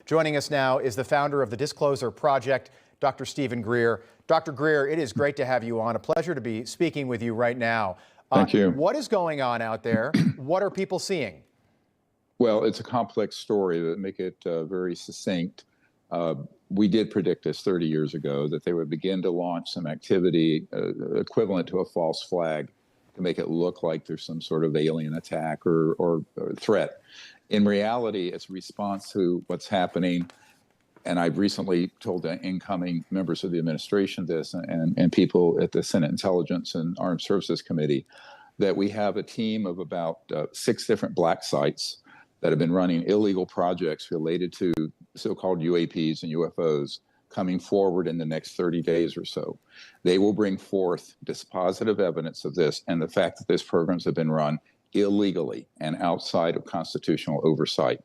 Joining us now is the founder of the Disclosure Project, Dr. Stephen Greer. Dr. Greer, it is great to have you on. A pleasure to be speaking with you right now. Thank you. What is going on out there? What are people seeing? Well, it's a complex story. To make it very succinct, we did predict this 30 years ago, that they would begin to launch some activity equivalent to a false flag to make it look like there's some sort of alien attack or threat. In reality, it's a response to what's happening. And I've recently told the incoming members of the administration this and people at the Senate Intelligence and Armed Services Committee that we have a team of about 6 different black sites that have been running illegal projects related to so-called UAPs and UFOs coming forward in the next 30 days or so. They will bring forth dispositive evidence of this and the fact that these programs have been run illegally and outside of constitutional oversight.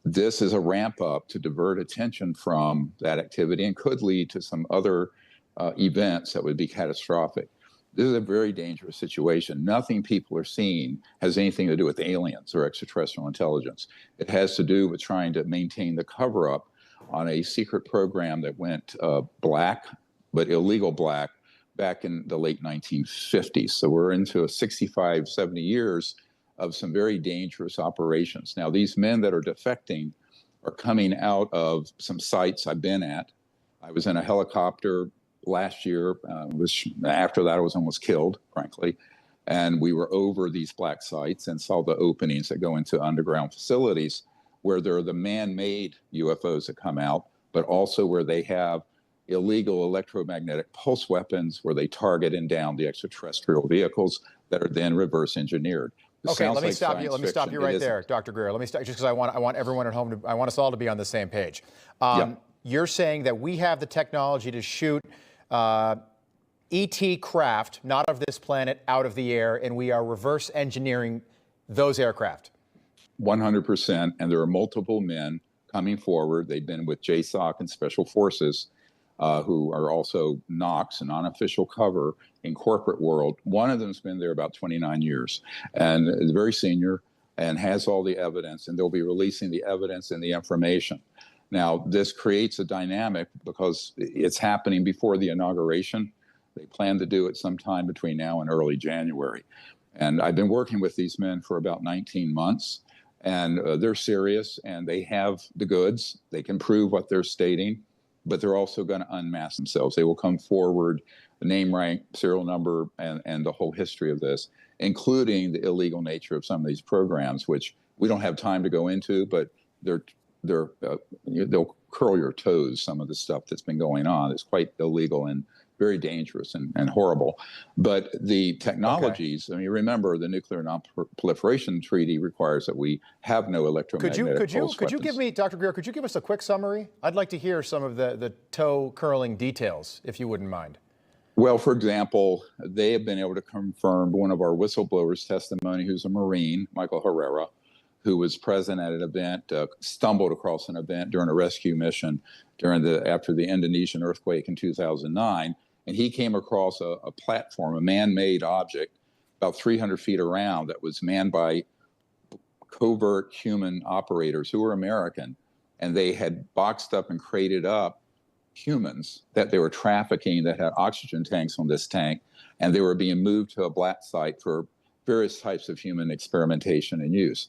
This is a ramp up to divert attention from that activity and could lead to some other events that would be catastrophic. This is a very dangerous situation. Nothing people are seeing has anything to do with aliens or extraterrestrial intelligence. It has to do with trying to maintain the cover-up on a secret program that went black, but illegal black, back in the late 1950s. So we're into 65, 70 years of some very dangerous operations. Now, these men that are defecting are coming out of some sites I've been at. I was in a helicopter last year, after that I was almost killed, frankly, and we were over these black sites and saw the openings that go into underground facilities where there are the man-made UFOs that come out, but also where they have illegal electromagnetic pulse weapons where they target and down the extraterrestrial vehicles that are then reverse engineered. Okay, let me stop you. Let me stop you right there, Dr. Greer. Let me stop just because I want everyone at home I want us all to be on the same page. You're saying that we have the technology to shoot ET craft, not of this planet, out of the air, and we are reverse engineering those aircraft. 100%, and there are multiple men coming forward. They've been with JSOC and Special Forces, who are also NOCs, an unofficial cover in corporate world. One of them's been there about 29 years and is very senior and has all the evidence, and they'll be releasing the evidence and the information. Now, this creates a dynamic because it's happening before the inauguration. They plan to do it sometime between now and early January. And I've been working with these men for about 19 months, and they're serious, and they have the goods. They can prove what they're stating, but they're also going to unmask themselves. They will come forward, the name, rank, serial number, and the whole history of this, including the illegal nature of some of these programs, which we don't have time to go into, but they'll curl your toes. Some of the stuff that's been going on is quite illegal and very dangerous and horrible. But the technologies, I mean, remember the Nuclear Non-Proliferation Treaty requires that we have no electromagnetic pulse weapons. Could you give me, Dr. Greer, could you give us a quick summary? I'd like to hear some of the toe-curling details, if you wouldn't mind. Well, for example, they have been able to confirm one of our whistleblowers' testimony, who's a Marine, Michael Herrera, who was present at an event, stumbled across an event during a rescue mission after the Indonesian earthquake in 2009. And he came across a platform, a man-made object, about 300 feet around that was manned by covert human operators who were American. And they had boxed up and crated up humans that they were trafficking that had oxygen tanks on this tank. And they were being moved to a black site for various types of human experimentation and use.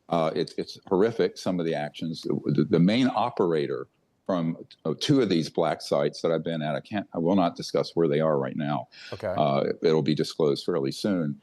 It's horrific, some of the actions. The main operator from 2 of these black sites that I've been at, I will not discuss where they are right now. Okay. It'll be disclosed fairly soon.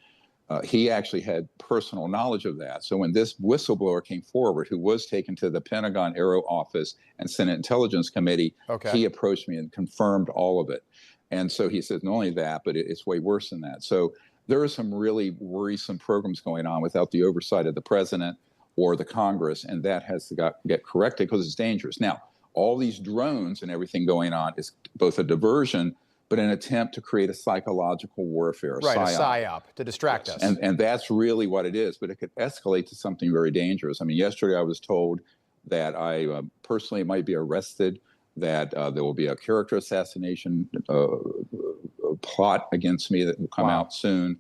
He actually had personal knowledge of that. So when this whistleblower came forward, who was taken to the Pentagon Aero Office and Senate Intelligence Committee, he approached me and confirmed all of it. And so he said, not only that, but it's way worse than that. So there are some really worrisome programs going on without the oversight of the president or the Congress, and that has to get corrected because it's dangerous. Now, all these drones and everything going on is both a diversion, but an attempt to create a psychological warfare, a psyop to distract us. And that's really what it is, but it could escalate to something very dangerous. I mean, yesterday I was told that I personally might be arrested, that there will be a character assassination plot against me that will come out soon.